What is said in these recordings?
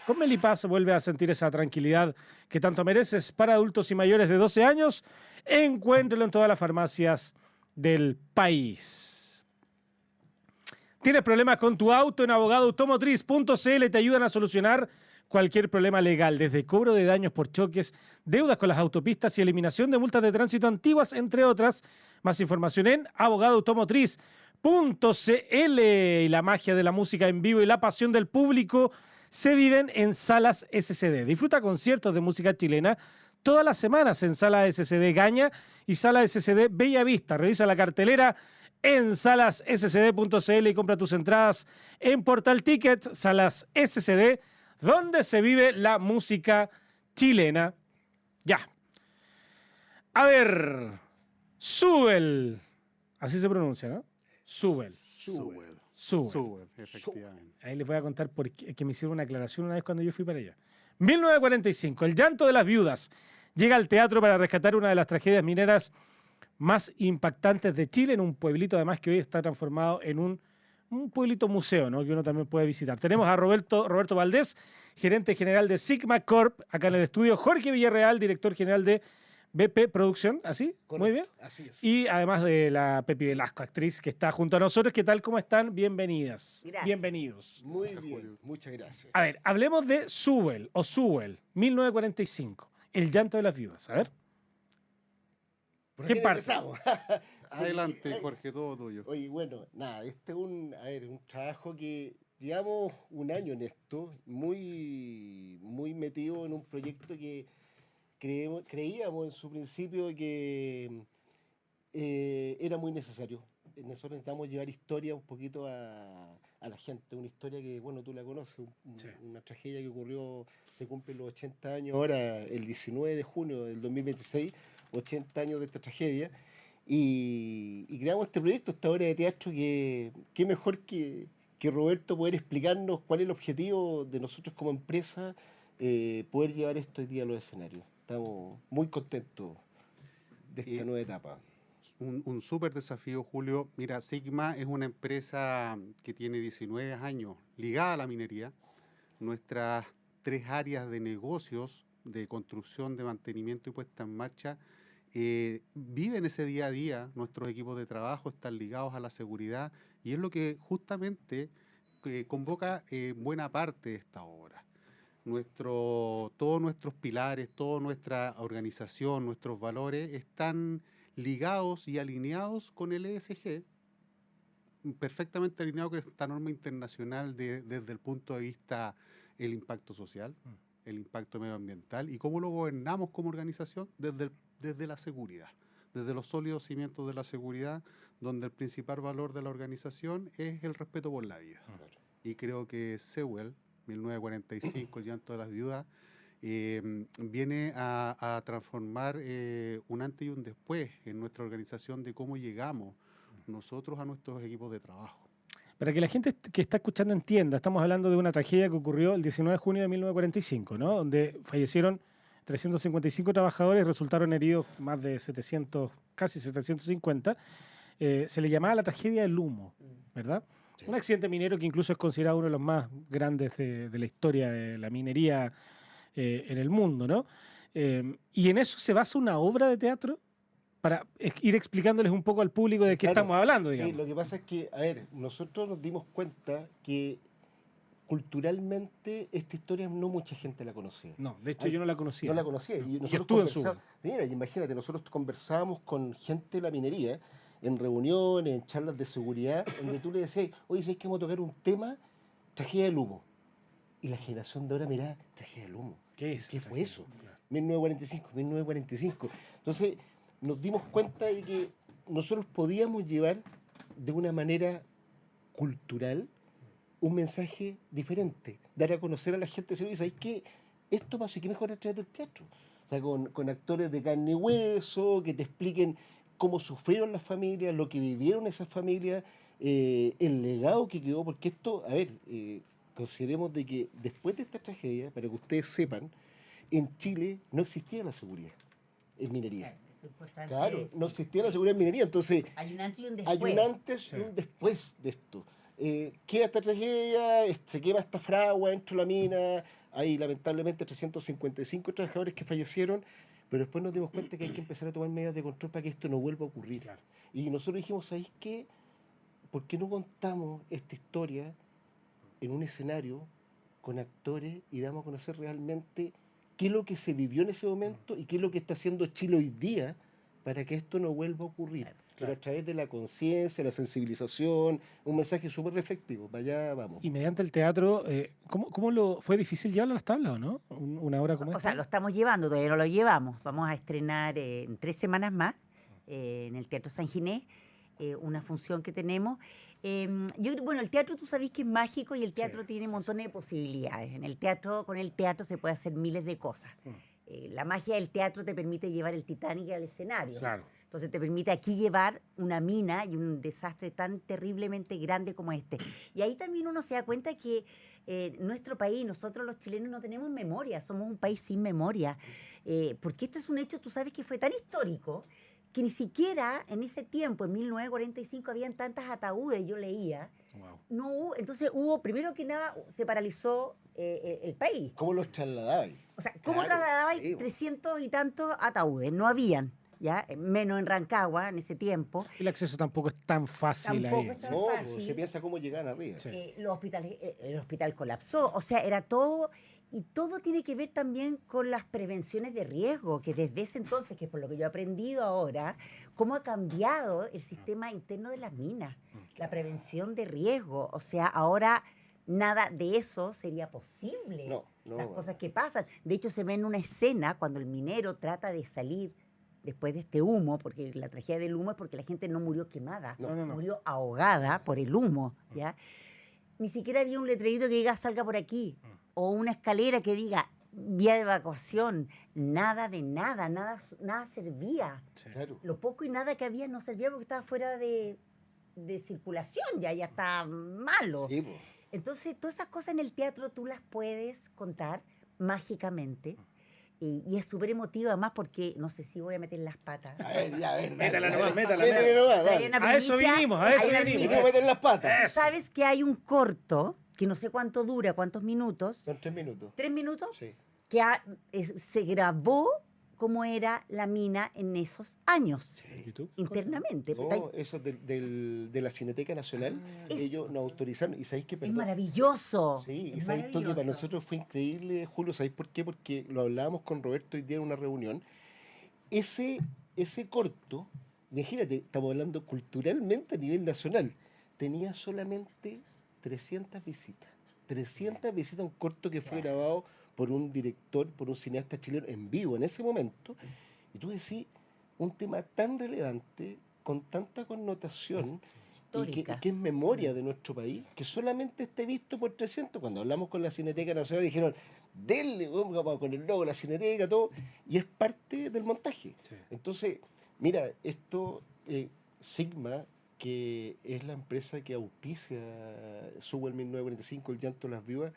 Con Melipaz vuelve a sentir esa tranquilidad que tanto mereces. Para adultos y mayores de 12 años, encuéntralo en todas las farmacias del país. ¿Tienes problemas con tu auto? En abogadoautomotriz.cl te ayudan a solucionar cualquier problema legal, desde cobro de daños por choques, deudas con las autopistas y eliminación de multas de tránsito antiguas, entre otras. Más información en abogadoautomotriz.cl. Y la magia de la música en vivo y la pasión del público se viven en Salas SCD. Disfruta conciertos de música chilena todas las semanas en Sala SCD Gaña y Sala SCD Bella Vista. Revisa la cartelera en salasscd.cl y compra tus entradas en Portal Tickets. Salas SCD, donde se vive la música chilena. Ya. A ver, Subel. Así se pronuncia, ¿no? Subel. Subel, efectivamente. Ahí les voy a contar por qué, que me hicieron una aclaración una vez cuando yo fui para allá. 1945, El llanto de las viudas llega al teatro para rescatar una de las tragedias mineras más impactantes de Chile, en un pueblito además que hoy está transformado en un pueblito museo, ¿no? Que uno también puede visitar. Tenemos a Roberto Valdés, gerente general de Sigma Corp, acá en el estudio. Jorge Villarreal, director general de BP Producción, ¿así? Correcto, muy bien. así es. Y además de la Pepi Velasco, actriz que está junto a nosotros. ¿Qué tal? ¿Cómo están? Bienvenidas. Gracias. Bienvenidos. Muy bien, muchas gracias. A ver, hablemos de Subel, 1945, El llanto de las viudas. A ver. ¿Por ¿Qué qué parte? empezamos? Adelante, Jorge, todo tuyo. Oye, bueno, nada, este es un trabajo que llevamos un año en esto, muy metido en un proyecto que creíamos en su principio que era muy necesario. Nosotros necesitamos llevar historia un poquito a la gente, una historia que, bueno, tú la conoces, Sí. una tragedia que ocurrió, se cumplen los 80 años ahora, el 19 de junio del 2026, 80 años de esta tragedia, y creamos este proyecto, esta obra de teatro, que qué mejor que Roberto poder explicarnos cuál es el objetivo de nosotros como empresa, poder llevar esto hoy día a los escenarios. Estamos muy contentos de esta nueva etapa. Un súper desafío, Julio. Mira, Sigma es una empresa que tiene 19 años ligada a la minería. Nuestras 3 áreas de negocios, de construcción, de mantenimiento y puesta en marcha, viven ese día a día. Nuestros equipos de trabajo están ligados a la seguridad y es lo que justamente convoca buena parte de esta obra. Todos nuestros pilares, toda nuestra organización, nuestros valores están ligados y alineados con el ESG, perfectamente alineado con esta norma internacional desde el punto de vista del impacto social, el impacto medioambiental y cómo lo gobernamos como organización desde la seguridad, desde los sólidos cimientos de la seguridad, donde el principal valor de la organización es el respeto por la vida. Y creo que Sewell, 1945, El llanto de las viudas, viene a transformar un antes y un después en nuestra organización de cómo llegamos nosotros a nuestros equipos de trabajo. Para que la gente que está escuchando entienda, estamos hablando de una tragedia que ocurrió el 19 de junio de 1945, ¿no? Donde fallecieron 355 trabajadores y resultaron heridos más de 700, casi 750. Se le llamaba la tragedia del humo, ¿verdad? Sí. Un accidente minero que incluso es considerado uno de los más grandes de la historia de la minería en el mundo, ¿no? Y en eso se basa una obra de teatro para ir explicándoles un poco al público de qué estamos hablando, digamos. Sí, lo que pasa es que, a ver, nosotros nos dimos cuenta que culturalmente esta historia no mucha gente la conocía. No, de hecho yo no la conocía. No la conocía. Y nosotros estuve en Subel. Mira, imagínate, nosotros conversábamos con gente de la minería, en reuniones, en charlas de seguridad, donde tú le decías, oye, ¿sabes que vamos a tocar un tema? Tragedia del humo. Y la generación de ahora, mirá, tragedia del humo. ¿Qué fue eso? Claro. 1945. Entonces, nos dimos cuenta de que nosotros podíamos llevar de una manera cultural un mensaje diferente, dar a conocer a la gente, ¿sabes qué? Esto pasó y qué mejor a través del teatro. O sea, con actores de carne y hueso, que te expliquen cómo sufrieron las familias, lo que vivieron esas familias, el legado que quedó, porque esto, a ver, consideremos de que después de esta tragedia, para que ustedes sepan, en Chile no existía la seguridad en minería. Claro, no existía la seguridad en minería, entonces hay un antes y un después. Hay un antes y un después de esto. queda esta tragedia, se quema esta fragua dentro de la mina, hay lamentablemente 355 trabajadores que fallecieron, pero después nos dimos cuenta que hay que empezar a tomar medidas de control para que esto no vuelva a ocurrir. Claro. Y nosotros dijimos, ¿sabéis qué? ¿Por qué no contamos esta historia en un escenario con actores y damos a conocer realmente qué es lo que se vivió en ese momento y qué es lo que está haciendo Chile hoy día para que esto no vuelva a ocurrir? Pero a través de la conciencia, la sensibilización, un mensaje súper reflectivo. Para allá vamos. Y mediante el teatro, fue difícil llevarlo a las tablas o no? Una obra como O esta. sea, lo estamos llevando, todavía no lo llevamos. Vamos a estrenar en 3 semanas más en el Teatro San Ginés, una función que tenemos. Bueno, el teatro tú sabes que es mágico y el teatro tiene montones de posibilidades. Con el teatro se puede hacer miles de cosas. La magia del teatro te permite llevar el Titanic al escenario. Claro. Entonces te permite aquí llevar una mina y un desastre tan terriblemente grande como este. Y ahí también uno se da cuenta que nuestro país, nosotros los chilenos no tenemos memoria, somos un país sin memoria. Porque esto es un hecho, tú sabes que fue tan histórico que ni siquiera en ese tiempo, en 1945, habían tantas ataúdes, yo leía. Wow. No hubo, entonces primero que nada, se paralizó el país. ¿Cómo los trasladabais? O sea, ¿cómo Claro, trasladabais sí, 300 y tantos ataúdes? No habían, ¿ya? Menos en Rancagua en ese tiempo. El acceso tampoco es tan fácil Tampoco ahí. es tan No, fácil. se piensa cómo llegan arriba. Sí. Los hospitales, el hospital colapsó, o sea, era todo, y todo tiene que ver también con las prevenciones de riesgo, que desde ese entonces, que es por lo que yo he aprendido ahora, cómo ha cambiado el sistema interno de las minas, la prevención de riesgo, o sea, ahora nada de eso sería posible, No, las cosas que pasan. De hecho, se ve en una escena cuando el minero trata de salir después de este humo, porque la tragedia del humo es porque la gente no murió quemada, No. murió ahogada por el humo, ¿ya? Ni siquiera había un letrerito que diga salga por aquí, o una escalera que diga vía de evacuación, nada de nada, nada servía. Sí. Claro. Lo poco y nada que había no servía porque estaba fuera de circulación, ya está malo. Sí, po. Entonces, todas esas cosas en el teatro tú las puedes contar mágicamente. Y es súper emotivo además porque, no sé si voy a meter las patas. A ver. Métala dale, nomás, métala, métele métala. nomás, Pero hay dale. una A eso primicia- vinimos, a hay eso una vinimos. Y primicia. no meter las patas. Sabes que hay un corto, que no sé cuánto dura, cuántos minutos, Son 3 minutos. 3 minutos, Sí. que se grabó cómo era la mina en esos años, YouTube. internamente. No, eso es de la Cineteca Nacional. Es- Ellos nos autorizaron. ¿Y sabéis qué? Es Perdón. maravilloso. Sí, y es sabéis tú que para maravilloso. nosotros fue increíble, Julio. ¿Sabéis por qué? Porque lo hablábamos con Roberto hoy día en una reunión. Ese corto, imagínate, estamos hablando culturalmente a nivel nacional, tenía solamente 300 visitas. 300 visitas, un corto que fue grabado por un director, por un cineasta chileno en vivo en ese momento. Y tú decís, un tema tan relevante, con tanta connotación, y Histórica. que es memoria de nuestro país, que solamente esté visto por 300. Cuando hablamos con la Cineteca Nacional dijeron, denle, vamos, con el logo, la Cineteca, todo, y es parte del montaje. Sí. Entonces, mira, esto, Sigma, que es la empresa que auspicia Subway 1945, El llanto de las viudas,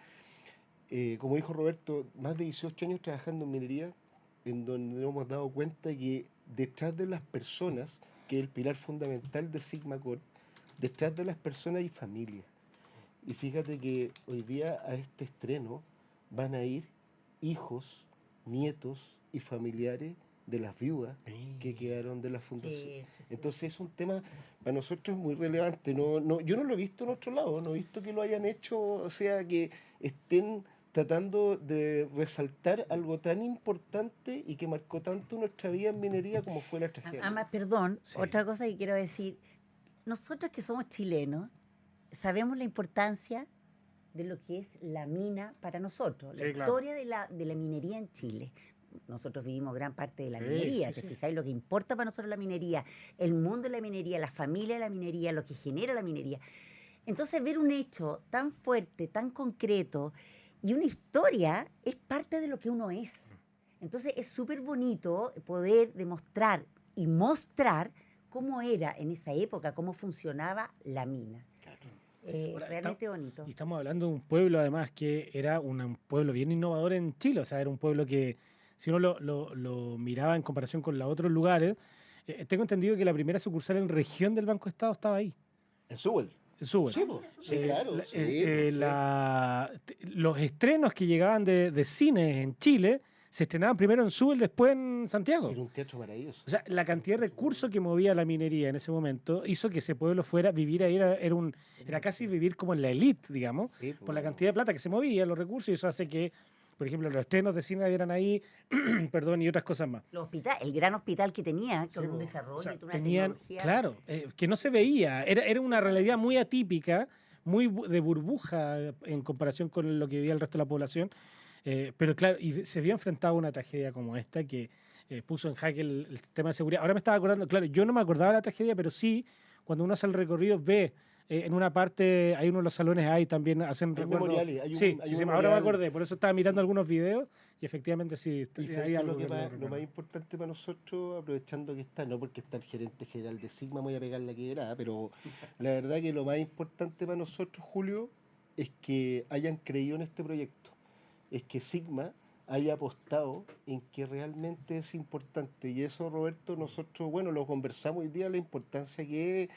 como dijo Roberto, más de 18 años trabajando en minería, en donde nos hemos dado cuenta que detrás de las personas, que es el pilar fundamental de Sigma Corp, detrás de las personas hay familia. Y fíjate que hoy día a este estreno van a ir hijos, nietos y familiares de las viudas que quedaron de la fundación. Sí, sí, sí. Entonces es un tema para nosotros muy relevante. Yo no lo he visto en otro lado, no he visto que lo hayan hecho, o sea, que estén tratando de resaltar algo tan importante y que marcó tanto nuestra vida en minería como fue la tragedia. Además, perdón, Sí. otra cosa que quiero decir. Nosotros que somos chilenos, sabemos la importancia de lo que es la mina para nosotros, la Sí, claro. historia de la minería en Chile. Nosotros vivimos gran parte de la Sí, minería, sí, ¿te sí. fijáis? Lo que importa para nosotros la minería, el mundo de la minería, la familia de la minería, lo que genera la minería. Entonces, ver un hecho tan fuerte, tan concreto y una historia es parte de lo que uno es. Entonces, es súper bonito poder demostrar y mostrar cómo era en esa época, cómo funcionaba la mina. Ahora, Realmente bonito. Y estamos hablando de un pueblo, además, que era un pueblo bien innovador en Chile. O sea, era un pueblo que, si uno lo miraba en comparación con los otros lugares, tengo entendido que la primera sucursal en región del Banco Estado estaba ahí. En Subway. Sube. Sí, po. Sí, claro. La- Sí, po, sí. los estrenos que llegaban de cines en Chile se estrenaban primero en Sube y después en Santiago. Era un teatro maravilloso. O sea, la cantidad de recursos que movía la minería en ese momento hizo que ese pueblo fuera, vivir ahí era casi vivir como en la elite, digamos, Sí, por la po. cantidad de plata que se movía, los recursos, y eso hace que, por ejemplo, los estrenos de cine eran ahí, perdón, y otras cosas más. El gran hospital que tenía, con Sí, un po. desarrollo O sea, y toda una tenían, tecnología. claro, que no se veía, era una realidad muy atípica, de burbuja en comparación con lo que vivía el resto de la población. Pero claro, y se vio enfrentado a una tragedia como esta que puso en jaque el tema de seguridad. Ahora me estaba acordando, claro, yo no me acordaba de la tragedia, pero sí, cuando uno hace el recorrido, ve en una parte, hay uno de los salones ahí también hacen Hay recuerdos. memoriales, hay un- Sí, hay sí, un sí, ahora me memorial. acordé, por eso estaba mirando algunos videos y efectivamente sí, Y hay sabes que algo lo, que que lo más, lo recuerdo. más importante para nosotros, aprovechando que está, no porque está el gerente general de Sigma, me voy a pegar la quebrada, pero la verdad que lo más importante para nosotros, Julio, es que hayan creído en este proyecto. Es que Sigma haya apostado en que realmente es importante. Y eso, Roberto, nosotros, bueno, lo conversamos hoy día, la importancia que es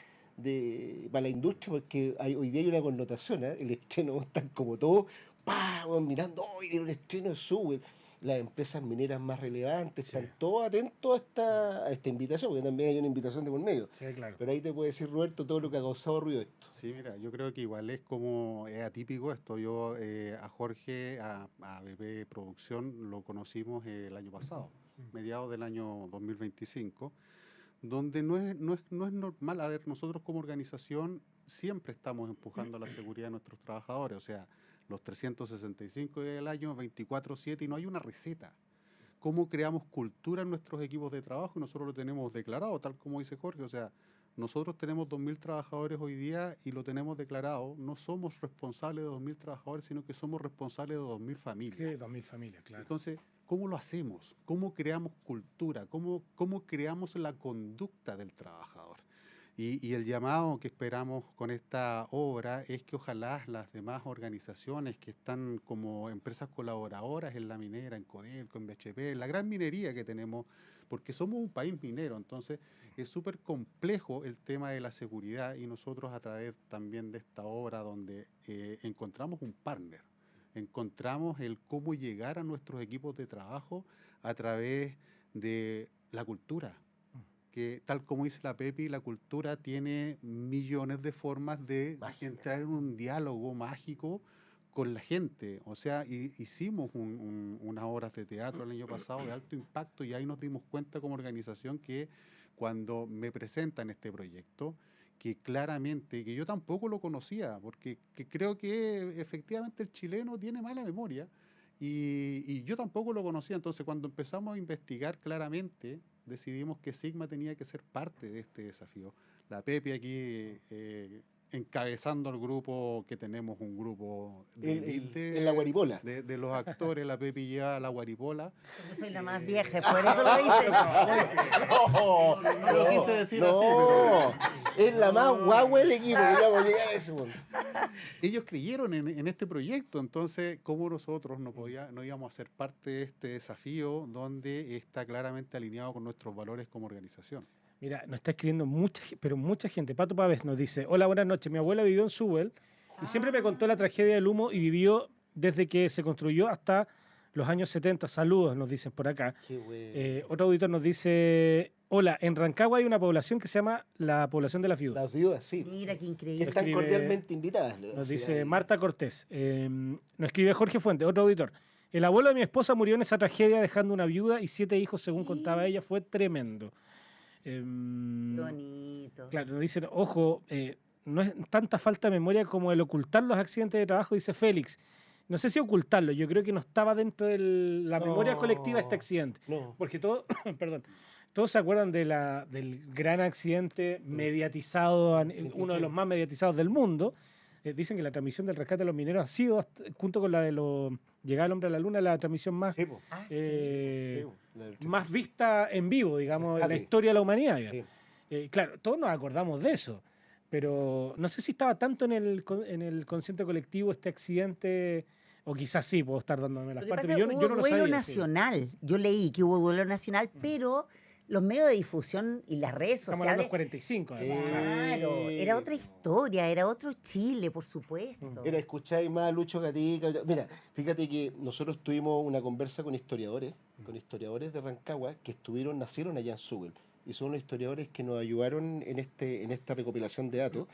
para la industria, porque hoy día hay una connotación, ¿eh? El estreno, están como todos, ¡pah! Bueno, mirando, ¡hoy el estreno sube! Las empresas mineras más relevantes Sí. están todos atentos a esta invitación, porque también hay una invitación de por medio. Sí, claro. Pero ahí te puede decir, Roberto, todo lo que ha causado ruido esto. Sí, mira, yo creo que igual es atípico esto. Yo a Jorge, a BP Producción, lo conocimos el año pasado, mediados del año 2025, donde no es normal. A ver, nosotros como organización siempre estamos empujando a la seguridad de nuestros trabajadores, o sea, los 365 días del año, 24/7, y no hay una receta. ¿Cómo creamos cultura en nuestros equipos de trabajo? Y nosotros lo tenemos declarado, tal como dice Jorge, o sea, nosotros tenemos 2.000 trabajadores hoy día y lo tenemos declarado. No somos responsables de 2.000 trabajadores, sino que somos responsables de 2.000 familias. Sí, 2000 familias, claro. Entonces, ¿cómo lo hacemos? ¿Cómo creamos cultura? ¿Cómo creamos la conducta del trabajador? Y el llamado que esperamos con esta obra es que ojalá las demás organizaciones que están como empresas colaboradoras en la minera, en Codelco, en BHP, en la gran minería que tenemos, porque somos un país minero, entonces es súper complejo el tema de la seguridad, y nosotros a través también de esta obra donde encontramos un partner, encontramos el cómo llegar a nuestros equipos de trabajo a través de la cultura, que tal como dice la Pepi, la cultura tiene millones de formas de Mágica. entrar en un diálogo mágico con la gente. O sea, hicimos unas obras de teatro el año pasado de alto impacto, y ahí nos dimos cuenta como organización que cuando me presentan este proyecto, que claramente, que yo tampoco lo conocía, porque que creo que efectivamente el chileno tiene mala memoria, y yo tampoco lo conocía. Entonces, cuando empezamos a investigar claramente, decidimos que Sigma tenía que ser parte de este desafío. La Pepe aquí encabezando el grupo, que tenemos un grupo de élite En la guaripola. de los actores. La Pepe lleva la guaripola. Yo soy la más vieja, por eso lo dicen. No lo quise decir no, así, es la más guagua del equipo, que vamos a llegar a ese punto. Ellos creyeron en este proyecto. Entonces, ¿cómo nosotros no íbamos a ser parte de este desafío donde está claramente alineado con nuestros valores como organización? Mira, nos está escribiendo pero mucha gente. Pato Pávez nos dice: hola, buenas noches. Mi abuela vivió en Sewell y siempre me contó la tragedia del humo, y vivió desde que se construyó hasta los años 70. Saludos, nos dicen por acá. Qué bueno. Otro auditor nos dice: hola, en Rancagua hay una población que se llama la población de las viudas. Las viudas, sí. Mira qué Que increíble. están escribe- cordialmente invitadas. Nos Sí, dice ahí. Marta Cortés. Nos escribe Jorge Fuente, otro auditor. El abuelo de mi esposa murió en esa tragedia dejando una viuda y 7 hijos, según contaba ella. Fue tremendo. Qué bonito. Claro, nos dicen, ojo, no es tanta falta de memoria como el ocultar los accidentes de trabajo, dice Félix. No sé si ocultarlo, yo creo que no estaba dentro de la memoria colectiva este accidente. No. Porque perdón, todos se acuerdan del gran accidente mediatizado, uno de los más mediatizados del mundo. Dicen que la transmisión del rescate de los mineros ha sido, junto con la de llegar al hombre a la luna, la transmisión más, Sí, po. Ah, sí. eh, Sí, po. La del más vista en vivo, digamos, en la Sí. historia de la humanidad. digamos. Sí. Claro, todos nos acordamos de eso, pero no sé si estaba tanto en el consciente colectivo este accidente, o quizás sí, puedo estar dándome las Lo que partes, pasa pero es que yo no hubo lo duelo sabía. sí. nacional. Yo leí que hubo duelo nacional, pero los medios de difusión y las redes Estamos hablando de los sociales. 45. además. Claro, era otra historia, era otro Chile, por supuesto. Era escuchar más a Lucho Gatica. Mira, fíjate que nosotros tuvimos una conversa con historiadores de Rancagua que nacieron allá en Sewell. Y son los historiadores que nos ayudaron en esta recopilación de datos.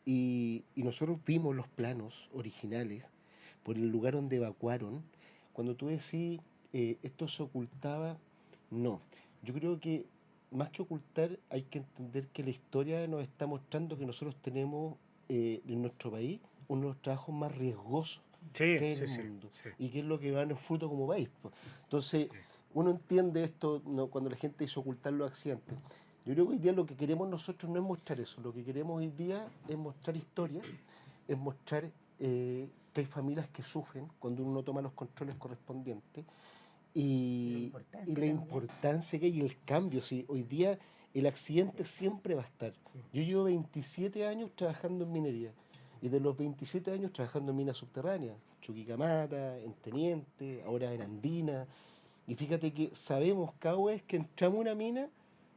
Y nosotros vimos los planos originales por el lugar donde evacuaron. Cuando tú decís, esto se ocultaba, no. Yo creo que más que ocultar, hay que entender que la historia nos está mostrando que nosotros tenemos en nuestro país uno de los trabajos más riesgosos Sí, que hay en sí, el mundo. sí. Y que es lo que da el fruto como país, po. Entonces, uno entiende esto, ¿no? Cuando la gente dice ocultar los accidentes. Yo creo que hoy día lo que queremos nosotros no es mostrar eso. Lo que queremos hoy día es mostrar historia, es mostrar que hay familias que sufren cuando uno no toma los controles correspondientes y la también. importancia que hay y el cambio. Sí, hoy día el accidente siempre va a estar. Yo llevo 27 años trabajando en minería y de los 27 años trabajando en minas subterráneas, Chuquicamata, en Teniente, ahora en Andina. Y fíjate que sabemos cada vez que entramos a una mina,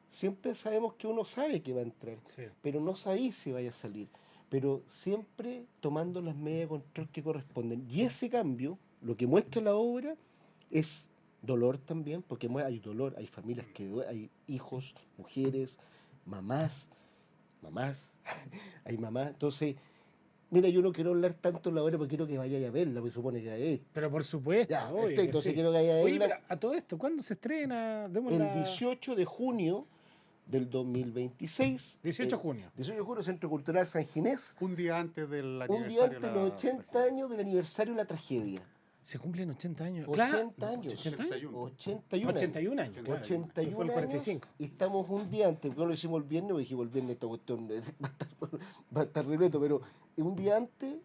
siempre sabemos que uno sabe que va a entrar, Sí. pero no sabéis si vaya a salir. Pero siempre tomando las medidas de control que corresponden. Y ese cambio, lo que muestra la obra, es dolor también, porque hay dolor, hay familias hay hijos, mujeres, mamás, hay mamás. Entonces, mira, yo no quiero hablar tanto de la obra porque quiero que vayáis a verla, porque supone que hay. Pero por supuesto, Ya, obvio que perfecto, entonces sí. quiero que vayáis a Oye, verla. pero a todo esto, ¿cuándo se estrena? El 18 de junio del 2026. 18 de junio. 18 de junio, Centro Cultural San Ginés. Un día antes del Un día aniversario antes de los 80 años del aniversario de la tragedia. Se cumplen 80 años. 80 años. 80 años. 81. 81 años. Claro. 81 Fue el años 45. y estamos un día antes, porque no lo hicimos el viernes, porque dijimos el viernes esta cuestión va a estar repleto, pero un día antes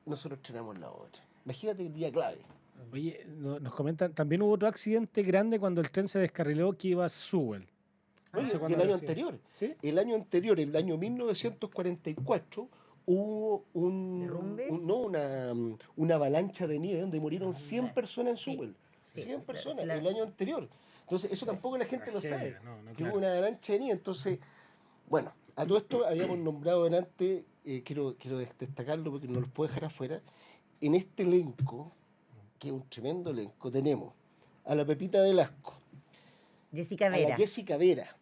nosotros estrenamos la obra. Imagínate el día clave. Oye, nos comentan, también hubo otro accidente grande cuando el tren se descarriló que iba a Sewell. Oye, No sé y cuándo el año habrá sido. anterior. ¿Sí? El año anterior, el año 1944, hubo ¿Derrumbe? una avalancha de nieve donde murieron 100 personas en Sí, Sewell. sí, 100 la- personas la- el año anterior. Entonces, eso tampoco la gente lo Tragedia, sabe. no, Que claro. hubo una avalancha de nieve. Entonces, bueno, a todo esto habíamos nombrado delante, quiero destacarlo porque no los puedo dejar afuera. En este elenco, que es un tremendo elenco, tenemos a la Pepita Velasco, Jessica a la Vera. Jessica Vera,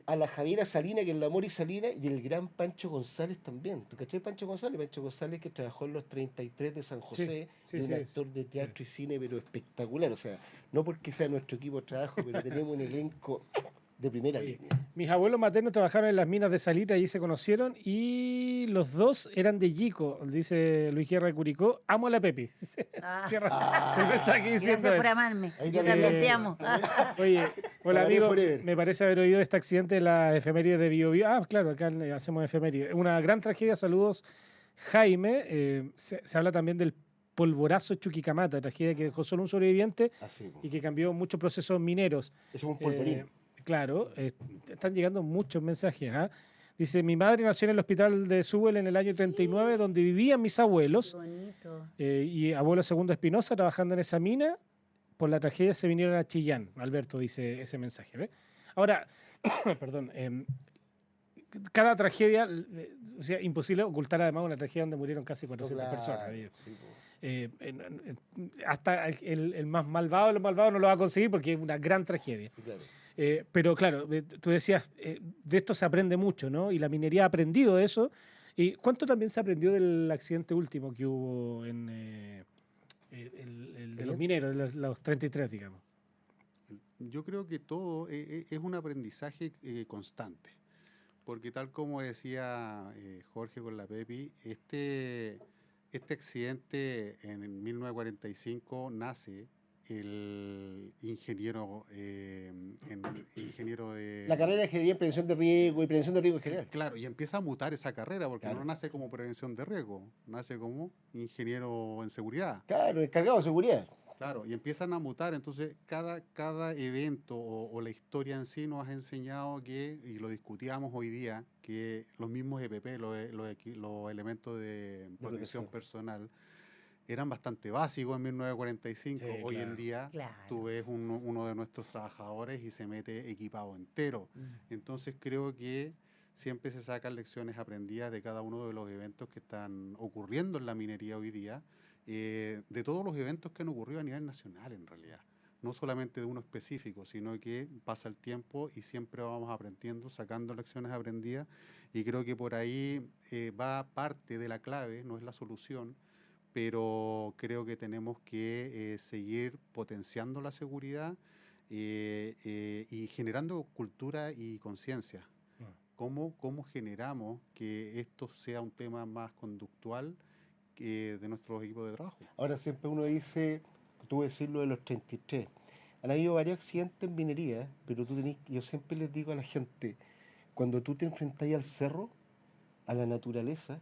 a la Javiera Salina, que es la Mori Salina, y el gran Pancho González también. ¿Tú cachai Pancho González? Pancho González que trabajó en los 33 de San José, sí, es un sí, actor de teatro y cine, pero espectacular. O sea, no porque sea nuestro equipo de trabajo, pero tenemos un elenco de primera Oye, línea. mis abuelos maternos trabajaron en las minas de Salita y se conocieron y los dos eran de Yico, dice Luis Guerra de Curicó. Amo a la Pepi. Ah. Cierra el mensaje diciendo Gracias por eso. amarme. Ahí Yo también. también te amo. Oye, hola Para mí amigo, forever. me parece haber oído este accidente de la efeméride de Bio Bio. Ah, claro, acá le hacemos efeméride. Una gran tragedia, saludos Jaime. Se habla también del polvorazo Chuquicamata, tragedia que dejó solo un sobreviviente Así, y que cambió muchos procesos mineros. ese es un polvorín. Claro, están llegando muchos mensajes. ¿Ah? Dice, mi madre nació en el hospital de Sewell en el año 39, donde vivían mis Qué abuelos, bonito. y abuelo segundo Espinosa trabajando en esa mina. Por la tragedia se vinieron a Chillán. Alberto dice ese mensaje. ¿Ve? Ahora, perdón, cada tragedia, o sea, imposible ocultar además una tragedia donde murieron casi 400 personas. Sí, po. Hasta el más malvado de los malvados no lo va a conseguir porque es una gran tragedia. Sí, claro. Pero claro, tú decías, de esto se aprende mucho, ¿no? Y la minería ha aprendido de eso. ¿Y cuánto también se aprendió del accidente último que hubo en el de los mineros, los 33, digamos? Yo creo que todo es un aprendizaje constante, porque tal como decía Jorge con la Pepi, este accidente en 1945 nace el ingeniero, ingeniero de... La carrera de ingeniería en prevención de riesgo y prevención de riesgo en general. Claro, y empieza a mutar esa carrera, porque Claro. no nace como prevención de riesgo, nace como ingeniero en seguridad. Claro, encargado de seguridad. Claro, y empiezan a mutar, entonces cada evento o la historia en sí nos ha enseñado que, y lo discutíamos hoy día, que los mismos EPP, los elementos de protección protección. personal, eran bastante básicos en 1945. Sí, Hoy claro. en día Claro. tú ves uno de nuestros trabajadores y se mete equipado entero. Mm. Entonces creo que siempre se sacan lecciones aprendidas de cada uno de los eventos que están ocurriendo en la minería hoy día, de todos los eventos que han ocurrido a nivel nacional en realidad. No solamente de uno específico, sino que pasa el tiempo y siempre vamos aprendiendo, sacando lecciones aprendidas, y creo que por ahí va parte de la clave, no es la solución, pero creo que tenemos que seguir potenciando la seguridad y generando cultura y conciencia. ¿Cómo generamos que esto sea un tema más conductual de nuestros equipos de trabajo? Ahora siempre uno dice, tú decís lo de los 33. Han habido varios accidentes en minería, pero yo siempre les digo a la gente, cuando tú te enfrentas al cerro, a la naturaleza,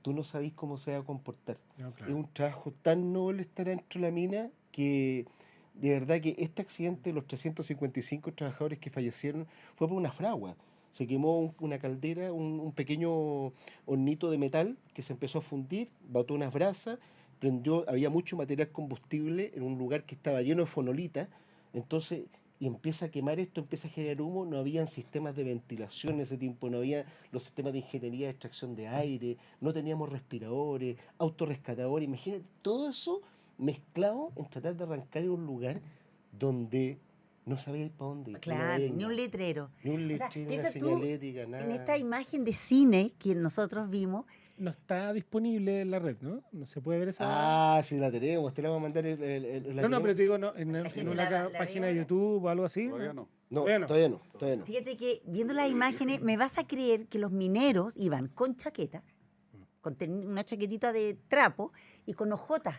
tú no sabés cómo se va a comportar. No, Es claro. un trabajo tan noble estar dentro de la mina que de verdad que este accidente, los 355 trabajadores que fallecieron, fue por una fragua. Se quemó una caldera, un pequeño hornito de metal que se empezó a fundir, botó unas brasas, prendió, había mucho material combustible en un lugar que estaba lleno de fonolitas, entonces, y empieza a quemar esto, empieza a generar humo, no habían sistemas de ventilación en ese tiempo, no había los sistemas de ingeniería de extracción de aire, no teníamos respiradores, autorrescatadores, imagínate, todo eso mezclado en tratar de arrancar en un lugar donde no sabíais para dónde ir, no Claro, había ni un nada. letrero. Ni un O sea, letrero, una piensa tú señalética, en nada. esta imagen de cine que nosotros vimos. No está disponible en la red, ¿no? No se puede ver esa. Ah, sí la tenemos, te la vamos a mandar la No, no, pero tenemos. te digo, no, en gente una la página ve de ahora. YouTube o algo así. Todavía no. No, Todavía no. todavía no, todavía no. Fíjate que viendo las imágenes me vas a creer que los mineros iban con chaqueta, con una chaquetita de trapo y con ojotas,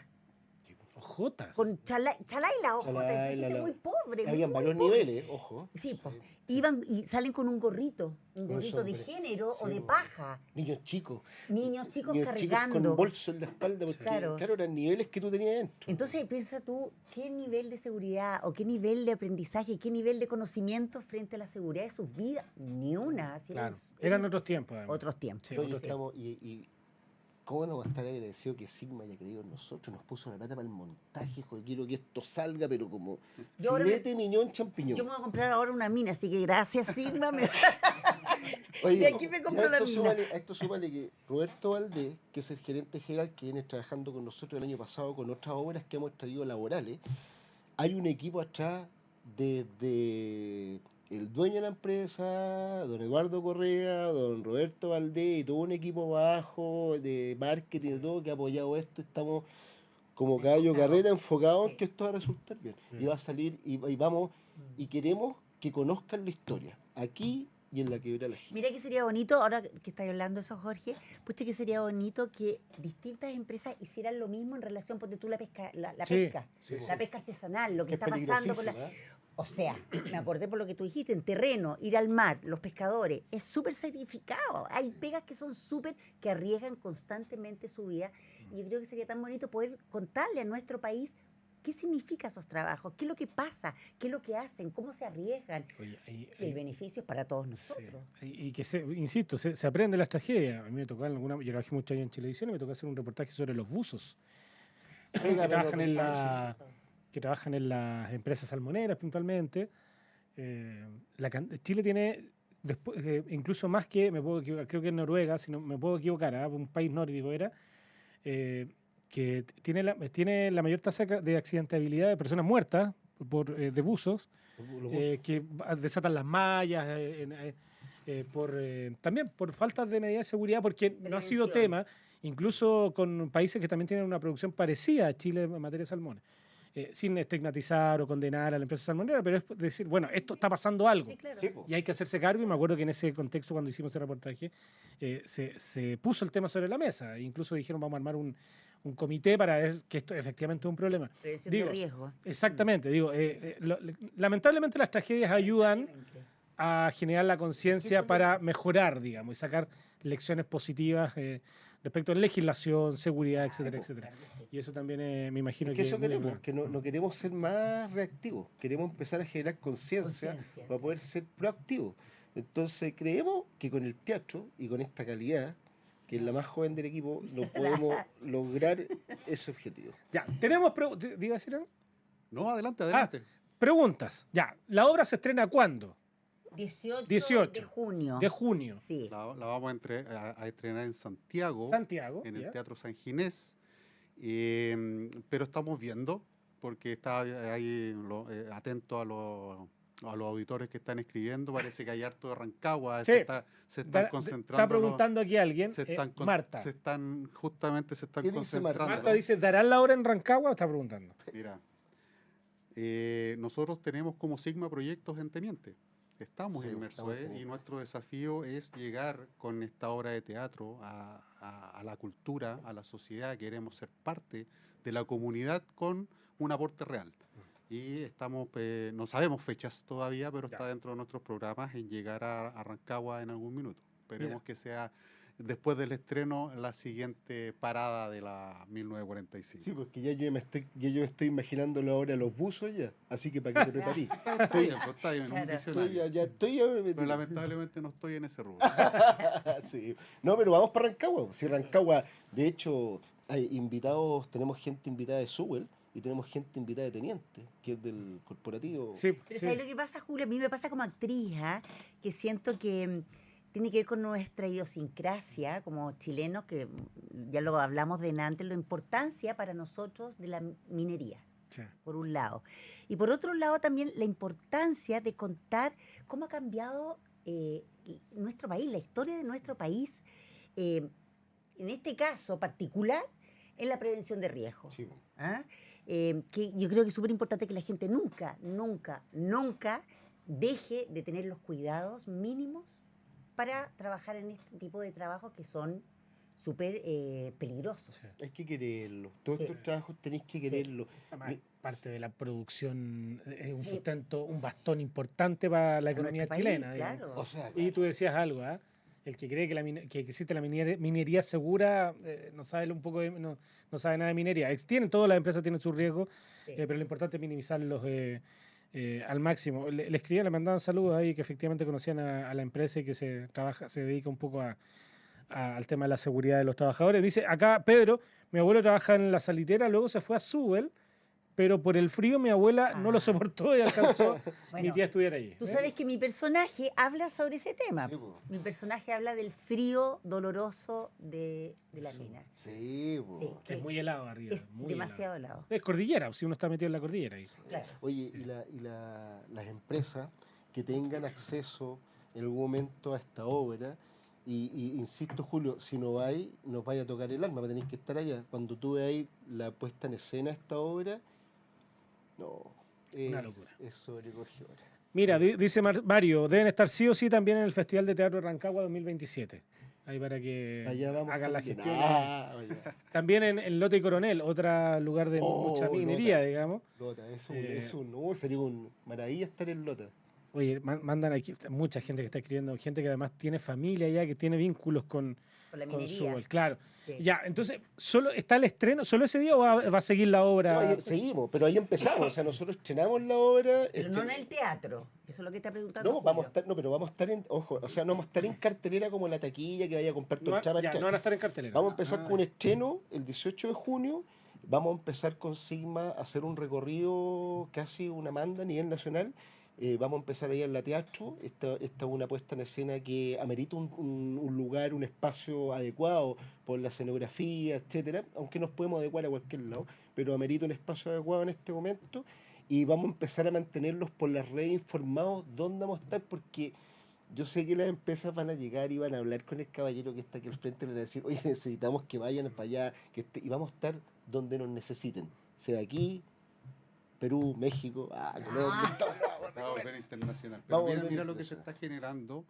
Ojotas. con chalay la ojota, Chalay, esa gente la- muy pobre, Habían muy varios pobre. niveles, ojo. Sí, pues, iban y salen con un gorrito de sombrero. género o Sí, de po. paja. Niños chicos. Niños chicos Niños chicos cargando. con bolso en la espalda, porque Claro. claro, eran niveles que tú tenías dentro. Entonces piensa tú, ¿qué nivel de seguridad o qué nivel de aprendizaje, qué nivel de conocimiento frente a la seguridad de sus vidas? Ni una. Si Claro. Eran otros tiempos, además. Otros tiempos. Sí, Oye, otros tiempos. y cómo nos va a estar agradecido que Sigma haya creído en nosotros, nos puso la plata para el montaje, joder, quiero que esto salga, pero como Yo ahora filete, miñón, champiñón. Yo me voy a comprar ahora una mina, así que gracias, Sigma. Oye, de aquí me compro y a la esto mina. a esto súmale que Roberto Valdés, que es el gerente general que viene trabajando con nosotros el año pasado con otras obras que hemos traído laborales, hay un equipo atrás desde el dueño de la empresa, don Eduardo Correa, don Roberto Valdés y todo un equipo bajo de marketing y todo que ha apoyado esto. Estamos como caballo Enfocados. carreta enfocados en Sí. que esto va a resultar bien. Y va a salir y vamos y queremos que conozcan la historia aquí y en la Quebrada la Gil. Mira que sería bonito, ahora que estás hablando de eso, Jorge, pucha que sería bonito que distintas empresas hicieran lo mismo en relación, ponte tú la pesca, la Sí, pesca, sí, la sí. pesca artesanal, lo que Es está pasando con la... peligrosísima, ¿eh? O sea, me acordé por lo que tú dijiste, en terreno, ir al mar, los pescadores, es súper sacrificado. Hay pegas que son súper, que arriesgan constantemente su vida. Y yo creo que sería tan bonito poder contarle a nuestro país qué significa esos trabajos, qué es lo que pasa, qué es lo que hacen, cómo se arriesgan. Oye, Y el beneficio es para todos nosotros. Y que, insisto, se aprende las tragedias. A mí me tocó yo trabajé muchos años en Televisión y me tocó hacer un reportaje sobre los buzos que trabajan en que trabajan en las empresas salmoneras puntualmente. Chile tiene, incluso más que, me puedo equivocar, creo que en Noruega, si no me puedo equivocar, un país nórdico era, que tiene la mayor tasa de accidentabilidad de personas muertas de buzos, que desatan las mallas, también por falta de medidas de seguridad, porque no ha sido Prevención. tema, incluso con países que también tienen una producción parecida a Chile en materia de salmones. Sin estigmatizar o condenar a la empresa salmonera, pero es decir, bueno, esto está pasando algo. Sí, claro. Sí, po. Y hay que hacerse cargo, y me acuerdo que en ese contexto, cuando hicimos ese reportaje, se puso el tema sobre la mesa. E incluso dijeron, vamos a armar un comité para ver que esto efectivamente es un problema. Prevención Digo, de riesgo. Exactamente, digo, lamentablemente las tragedias ayudan a generar la conciencia para mejorar, digamos, y sacar lecciones positivas respecto a legislación, seguridad, etcétera, etcétera. Y eso también me imagino Es que eso muy queremos, importante. que no queremos ser más reactivos, queremos empezar a generar conciencia Conciencia. para poder ser proactivos. Entonces creemos que con el teatro y con esta calidad que es la más joven del equipo, no podemos lograr ese objetivo. Ya, tenemos... ¿Te iba a decir algo? No, adelante, adelante. Preguntas. Ya, ¿la obra se estrena cuándo? 18 de junio. De junio. Sí. La vamos a estrenar en Santiago, Santiago. en el ya. Teatro San Ginés, pero estamos viendo, porque está ahí atento a los auditores que están escribiendo, parece que hay harto de Rancagua, Sí. se están concentrando. Está preguntando aquí alguien, Marta. Se están ¿Qué dice concentrando. Marta dice, ¿darán la hora en Rancagua o está preguntando? Mira, nosotros tenemos como Sigma proyectos en Teniente. Estamos Sí, inmersos estamos en y Teniente. nuestro desafío es llegar con esta obra de teatro a la cultura, a la sociedad. Queremos ser parte de la comunidad con un aporte real. Y estamos, no sabemos fechas todavía, pero está dentro de nuestros programas en llegar a Rancagua en algún minuto. Esperemos que sea después del estreno la siguiente parada de la 1945. Sí, porque ya yo me estoy imaginando la hora de los buzos ya, así que para que te preparís. Está bien, un Claro. visionario. Estoy Pero lamentablemente no estoy en ese rubro. Sí. No, pero vamos para Rancagua. Si Rancagua, de hecho, hay invitados, tenemos gente invitada de Sewell y tenemos gente invitada de Teniente, que es del corporativo. Sí, Pero sí. ¿sabes lo que pasa, Julio? A mí me pasa como actriz, que siento que tiene que ver con nuestra idiosincrasia como chilenos, que ya lo hablamos de antes, la importancia para nosotros de la minería, Sí. por un lado. Y por otro lado también la importancia de contar cómo ha cambiado nuestro país, la historia de nuestro país, en este caso particular, en la prevención de riesgos. Sí. ¿Ah? Que yo creo que es súper importante que la gente nunca deje de tener los cuidados mínimos para trabajar en este tipo de trabajos que son súper peligrosos. Sí. Hay que quererlo. Todos Sí. estos trabajos tenéis que quererlo. Además, parte de la producción es un sustento, un bastón importante para la Para economía nuestro país, chilena. digamos. claro. O sea, Y tú decías algo, ¿ah? El que cree que existe la minería segura no sabe un poco no sabe nada de minería. Todas las empresas tienen sus riesgos, Sí. pero lo importante es minimizarlos al máximo. Le escribían, le mandaban saludos ahí que efectivamente conocían a la empresa y que se dedica un poco al tema de la seguridad de los trabajadores. Dice acá Pedro, mi abuelo trabaja en la salitera, luego se fue a Sewell, pero por el frío mi abuela no lo Ah. soportó y alcanzó mi Bueno, tía a estudiar allí. Tú sabes que mi personaje habla sobre ese tema. Sí, po. Mi personaje habla del frío doloroso de la mina. Sí, po. Sí. Es muy helado arriba. Es muy demasiado helado. Es cordillera, si uno está metido en la cordillera. Ahí. Claro. Oye, las empresas que tengan acceso en algún momento a esta obra, y insisto, Julio, si no vais, nos vaya a tocar el alma, tenéis que estar allá. Cuando tú veáis la puesta en escena de esta obra, no, Una locura. es sobrecogedora. Mira, dice Mario, deben estar sí o sí también en el Festival de Teatro de Rancagua 2027. Ahí para que Allá vamos hagan la también. gestión. Vaya. También en Lote y Coronel, otro lugar de Oh, mucha minería, Lota. digamos. Lota, Eh, sería un maravilla estar en Lota. Oye, mandan aquí mucha gente que está escribiendo, gente que además tiene familia ya, que tiene vínculos con Con la minería. Sewell, claro. Sí. Ya, entonces, ¿solo está el estreno, solo ese día o va a seguir la obra? No, seguimos, pero ahí empezamos. O sea, nosotros estrenamos la obra. Pero no en el teatro. Eso es lo que está preguntando. No, vamos a Julio. estar, no, pero vamos a estar en, ojo, o sea, no vamos a estar en cartelera como en la taquilla que vaya a comprar tu No, entrada. ya, no van a estar en cartelera. Vamos a empezar Ah, con un estreno el 18 de junio. Vamos a empezar con Sigma a hacer un recorrido, casi una manda a nivel nacional. Vamos a empezar ahí en la teatro. Esta es una puesta en escena que amerita un lugar, un espacio adecuado por la escenografía, etcétera. Aunque nos podemos adecuar a cualquier lado, pero amerita un espacio adecuado en este momento. Y vamos a empezar a mantenerlos por las redes informados dónde vamos a estar, porque yo sé que las empresas van a llegar y van a hablar con el caballero que está aquí al frente y le van a decir, oye, necesitamos que vayan para allá, y vamos a estar donde nos necesiten, sea aquí, Perú, México, Va a volver internacional. Pero Vamos a mira, volver mira lo que se internacional. está generando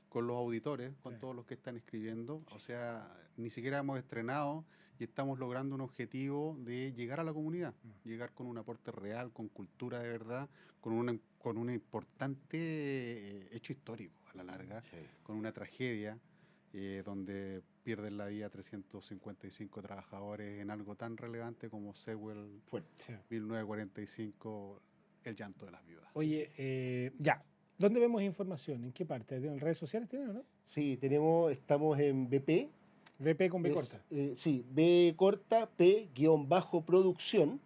con los auditores, con Sí. todos los que están escribiendo. O sea, ni siquiera hemos estrenado y estamos logrando un objetivo de llegar a la comunidad, llegar con un aporte real, con cultura de verdad, con un importante hecho histórico a la larga, con una tragedia donde pierden la vida 355 trabajadores en algo tan relevante como Sewell sí. 1945, el llanto de las viudas. Oye, ya. ¿Dónde vemos información? ¿En qué parte? ¿En redes sociales tienen o no? Sí, estamos en BP, VP con B corta. Sí, B corta, P-producción.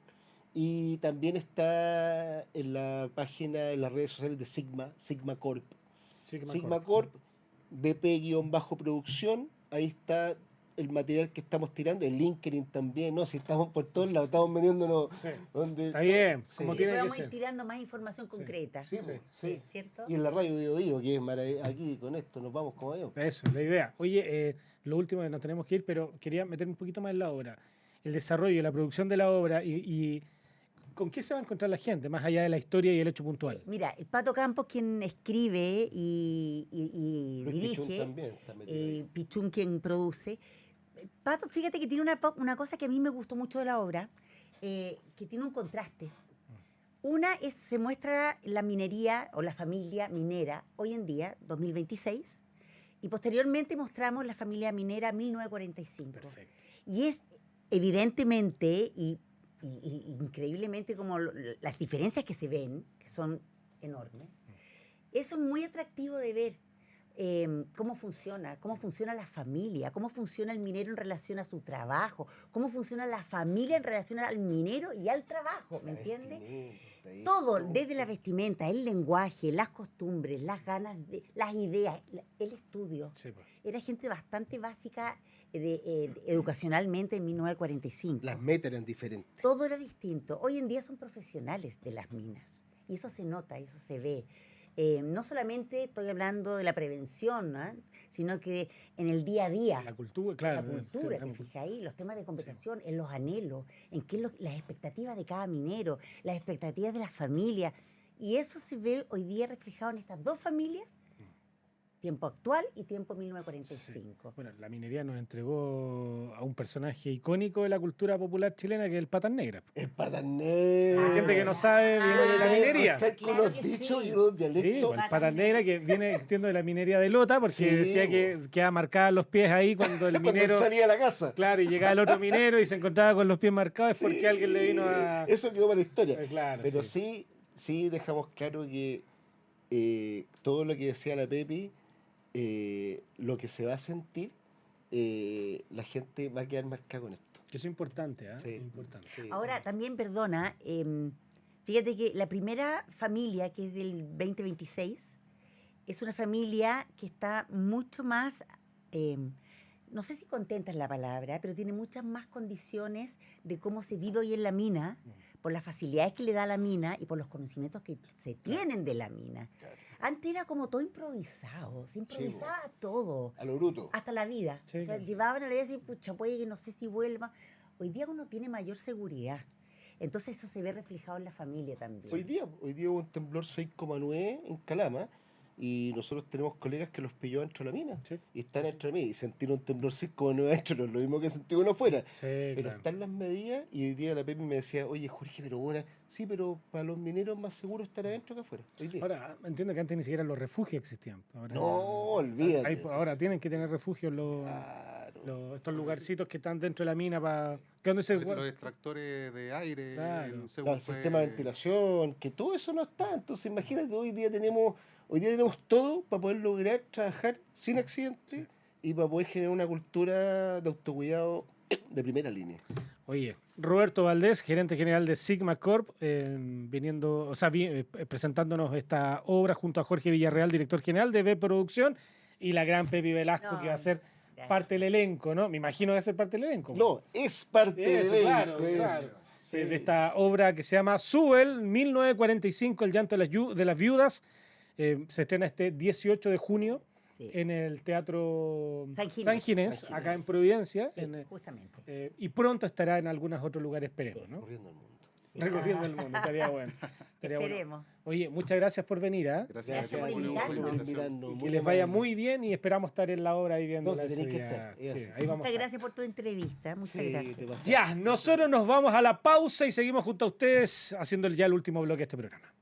Y también está en la página, en las redes sociales de Sigma Corp. Sigma Corp, BP-producción, ahí está el material que estamos tirando, en LinkedIn también, ¿no? Si estamos por todos lados, estamos metiéndonos Sí. donde... Está bien, Sí. como Y tiene después que vamos a ir ser. tirando más información concreta. Sí, pues, sí. ¿Cierto? Y en la radio Bio Bio, que es aquí con esto, nos vamos como yo. Eso, la idea. Oye, lo último que nos tenemos que ir, pero quería meterme un poquito más en la obra. El desarrollo, la producción de la obra y ¿con qué se va a encontrar la gente, más allá de la historia y el hecho puntual? Mira, el Pato Campos, quien escribe y Luis Pichún dirige, también está metido ahí. Pichún quien produce. Pato, fíjate que tiene una cosa que a mí me gustó mucho de la obra, que tiene un contraste. Una es, se muestra la minería o la familia minera hoy en día, 2026, y posteriormente mostramos la familia minera 1945. Perfecto. Y es evidentemente y increíblemente como las diferencias que se ven, que son enormes. Eso es muy atractivo de ver cómo funciona la familia, cómo funciona el minero en relación a su trabajo, cómo funciona la familia en relación al minero y al trabajo, ¿me entiendes? Todo, desde la vestimenta, el lenguaje, las costumbres, las ganas, las ideas, el estudio. Sí, pues. Era gente bastante básica educacionalmente en 1945. Las metas eran diferentes. Todo era distinto. Hoy en día son profesionales de las minas. Y eso se nota, eso se ve. No solamente estoy hablando de la prevención, ¿no? Sino que en el día a día. La cultura, claro. La cultura, te fijas ahí, los temas de conversación, en los anhelos, en qué las expectativas de cada minero, las expectativas de las familias. Y eso se ve hoy día reflejado en estas dos familias, tiempo actual y tiempo 1945. Sí. Bueno, la minería nos entregó a un personaje icónico de la cultura popular chilena, que es el Patas Negras. El Patas Negras. Hay gente que no sabe viene de la minería. Con los dichos y los Sí, dialectos. pues, el Patas Negras que viene, entiendo, de la minería de Lota, porque Sí, decía que quedaba marcada los pies ahí cuando el Cuando minero... salía a la casa. Claro, y llegaba el otro minero y se encontraba con los pies marcados es porque alguien le vino a... Eso quedó para la historia. Claro, Pero sí. sí dejamos claro que todo lo que decía la Pepi, lo que se va a sentir, la gente va a quedar marcada con esto. Que eso es importante, ¿eh? Sí. Importante. Sí. Ahora, también, perdona, fíjate que la primera familia, que es del 2026, es una familia que está mucho más, no sé si contenta es la palabra, pero tiene muchas más condiciones de cómo se vive hoy en la mina, por las facilidades que le da la mina y por los conocimientos que se tienen de la mina. Claro. Antes era como todo improvisado, se improvisaba todo. A lo bruto. Hasta la vida. Sí, O sea, claro. llevaban a la vida y decían, pucha, puede que no sé si vuelva. Hoy día uno tiene mayor seguridad. Entonces eso se ve reflejado en la familia también. Hoy día hubo un temblor 6,9 en Calama y nosotros tenemos colegas que los pilló dentro de la mina. Sí. Y están dentro de la mina. Y sentir un temblor 6,9 dentro no es lo mismo que sentir uno afuera. Sí, Pero claro. están las medidas y hoy día la Pepi me decía, oye Jorge, pero bueno, sí, pero para los mineros es más seguro estar adentro que afuera. Hoy día. Ahora, entiendo que antes ni siquiera los refugios existían. Ahora, No, olvídate. ahora tienen que tener refugios Claro. estos lugarcitos que están dentro de la mina para... ¿Dónde se... Los extractores de aire, Claro. El sistema de ventilación, que todo eso no está. Entonces imagínate, hoy día tenemos todo para poder lograr trabajar sin accidentes y para poder generar una cultura de autocuidado de primera línea. Oye, Roberto Valdés, gerente general de Sigma Corp, presentándonos esta obra junto a Jorge Villarreal, director general de B Producción, y la gran Pepi Velasco, No, que va a ser gracias. parte del elenco, ¿no? Me imagino que va a ser parte del elenco. No, es parte Eso, del claro, elenco, claro. Sí. De esta obra que se llama Subel, 1945, El llanto de las viudas. Se estrena este 18 de junio Sí. en el Teatro San Ginés. San Ginés, San acá Ginés. en Providencia. Sí, en, justamente. y pronto estará en algunos otros lugares, esperemos, ¿no? Corriendo el mundo. Sí. Recorriendo el mundo, estaría bueno. Estaría bueno. Esperemos. Oye, muchas gracias por venir, ¿ah? Gracias por Julio, invitarnos. por la invitación. Y que les vaya muy bien y esperamos estar en la obra y viéndola No, que ese tenéis que día. estar, es Sí, así. ahí vamos a Muchas estar. gracias por tu entrevista. Muchas Sí, gracias. te pasaste. Ya, nosotros nos vamos a la pausa y seguimos junto a ustedes haciendo ya el último bloque de este programa.